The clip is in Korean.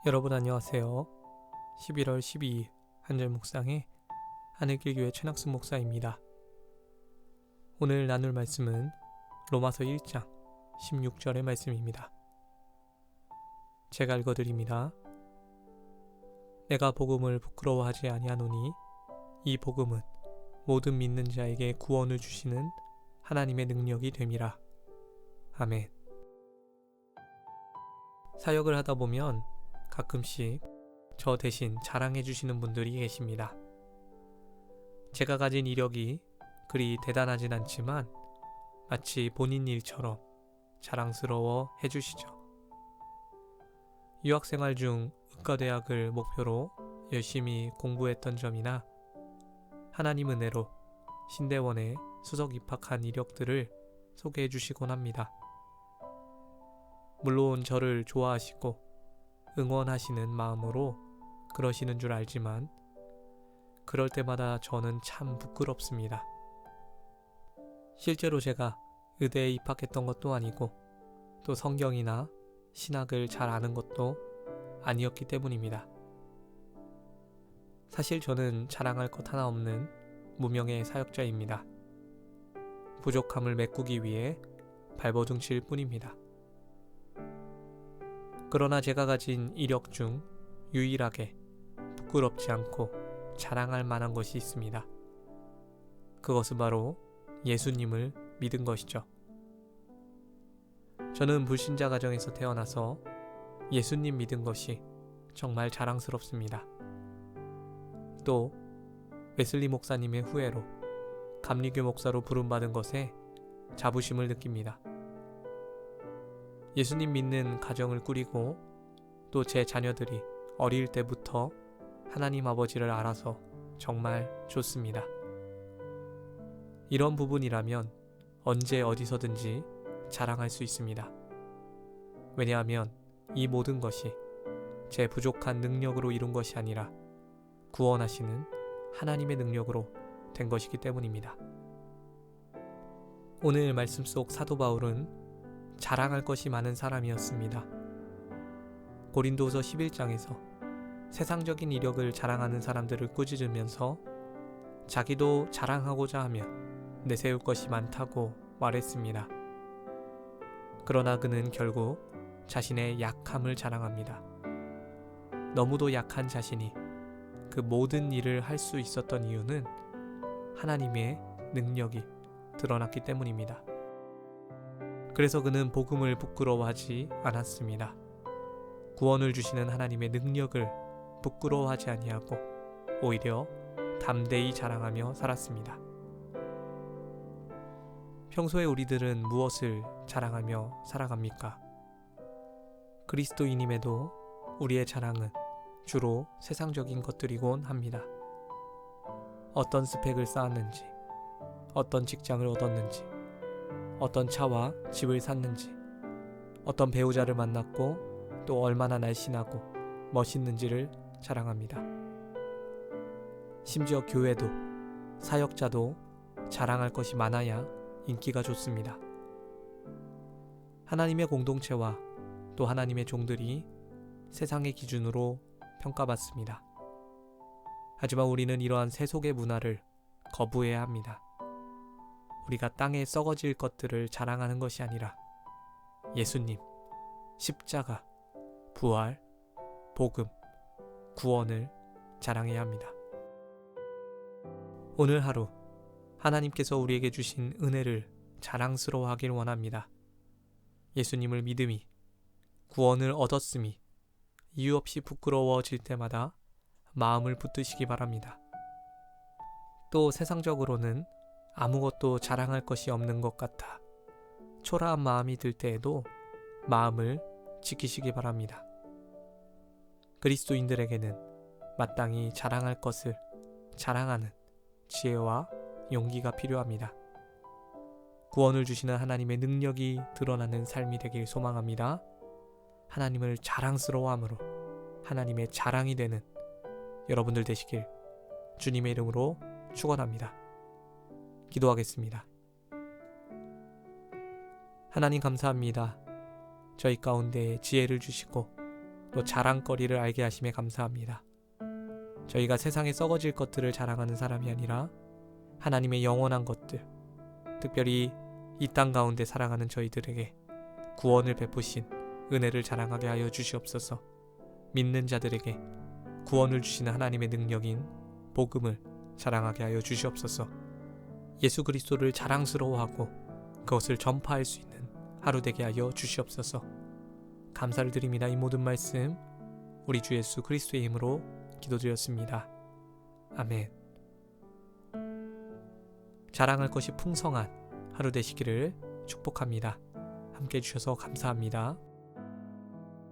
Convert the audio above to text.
여러분 안녕하세요. 11월 12일 한절 묵상의 하늘길교회 최낙순 목사입니다. 오늘 나눌 말씀은 로마서 1장 16절의 말씀입니다. 제가 읽어드립니다. 내가 복음을 부끄러워하지 아니하노니 이 복음은 모든 믿는 자에게 구원을 주시는 하나님의 능력이 됨이라. 아멘. 사역을 하다 보면 가끔씩 저 대신 자랑해 주시는 분들이 계십니다. 제가 가진 이력이 그리 대단하진 않지만 마치 본인 일처럼 자랑스러워 해주시죠. 유학생활 중 의과대학을 목표로 열심히 공부했던 점이나 하나님 은혜로 신대원에 수석 입학한 이력들을 소개해 주시곤 합니다. 물론 저를 좋아하시고 응원하시는 마음으로 그러시는 줄 알지만 그럴 때마다 저는 참 부끄럽습니다. 실제로 제가 의대에 입학했던 것도 아니고 또 성경이나 신학을 잘 아는 것도 아니었기 때문입니다. 사실 저는 자랑할 것 하나 없는 무명의 사역자입니다. 부족함을 메꾸기 위해 발버둥칠 뿐입니다. 그러나 제가 가진 이력 중 유일하게 부끄럽지 않고 자랑할 만한 것이 있습니다. 그것은 바로 예수님을 믿은 것이죠. 저는 불신자 가정에서 태어나서 예수님 믿은 것이 정말 자랑스럽습니다. 또 웨슬리 목사님의 후예로 감리교 목사로 부름받은 것에 자부심을 느낍니다. 예수님 믿는 가정을 꾸리고 또 제 자녀들이 어릴 때부터 하나님 아버지를 알아서 정말 좋습니다. 이런 부분이라면 언제 어디서든지 자랑할 수 있습니다. 왜냐하면 이 모든 것이 제 부족한 능력으로 이룬 것이 아니라 구원하시는 하나님의 능력으로 된 것이기 때문입니다. 오늘 말씀 속 사도 바울은 자랑할 것이 많은 사람이었습니다. 고린도서 11장에서 세상적인 이력을 자랑하는 사람들을 꾸짖으면서 자기도 자랑하고자 하면 내세울 것이 많다고 말했습니다. 그러나 그는 결국 자신의 약함을 자랑합니다. 너무도 약한 자신이 그 모든 일을 할 수 있었던 이유는 하나님의 능력이 드러났기 때문입니다. 그래서 그는 복음을 부끄러워하지 않았습니다. 구원을 주시는 하나님의 능력을 부끄러워하지 아니하고 오히려 담대히 자랑하며 살았습니다. 평소에 우리들은 무엇을 자랑하며 살아갑니까? 그리스도인임에도 우리의 자랑은 주로 세상적인 것들이곤 합니다. 어떤 스펙을 쌓았는지, 어떤 직장을 얻었는지, 어떤 차와 집을 샀는지, 어떤 배우자를 만났고 또 얼마나 날씬하고 멋있는지를 자랑합니다. 심지어 교회도 사역자도 자랑할 것이 많아야 인기가 좋습니다. 하나님의 공동체와 또 하나님의 종들이 세상의 기준으로 평가받습니다. 하지만 우리는 이러한 세속의 문화를 거부해야 합니다. 우리가 땅에 썩어질 것들을 자랑하는 것이 아니라 예수님, 십자가, 부활, 복음, 구원을 자랑해야 합니다. 오늘 하루 하나님께서 우리에게 주신 은혜를 자랑스러워하길 원합니다. 예수님을 믿음이, 구원을 얻었음이 이유 없이 부끄러워질 때마다 마음을 붙드시기 바랍니다. 또 세상적으로는 아무것도 자랑할 것이 없는 것 같아 초라한 마음이 들 때에도 마음을 지키시기 바랍니다. 그리스도인들에게는 마땅히 자랑할 것을 자랑하는 지혜와 용기가 필요합니다. 구원을 주시는 하나님의 능력이 드러나는 삶이 되길 소망합니다. 하나님을 자랑스러워함으로 하나님의 자랑이 되는 여러분들 되시길 주님의 이름으로 축원합니다. 기도하겠습니다. 하나님 감사합니다. 저희 가운데 지혜를 주시고 또 자랑거리를 알게 하심에 감사합니다. 저희가 세상에 썩어질 것들을 자랑하는 사람이 아니라 하나님의 영원한 것들, 특별히 이 땅 가운데 살아가는 저희들에게 구원을 베푸신 은혜를 자랑하게 하여 주시옵소서. 믿는 자들에게 구원을 주시는 하나님의 능력인 복음을 자랑하게 하여 주시옵소서. 예수 그리스도를 자랑스러워하고 그것을 전파할 수 있는 하루 되게 하여 주시옵소서. 감사를 드립니다. 이 모든 말씀 우리 주 예수 그리스도의 이름으로 기도드렸습니다. 아멘. 자랑할 것이 풍성한 하루 되시기를 축복합니다. 함께 해주셔서 감사합니다.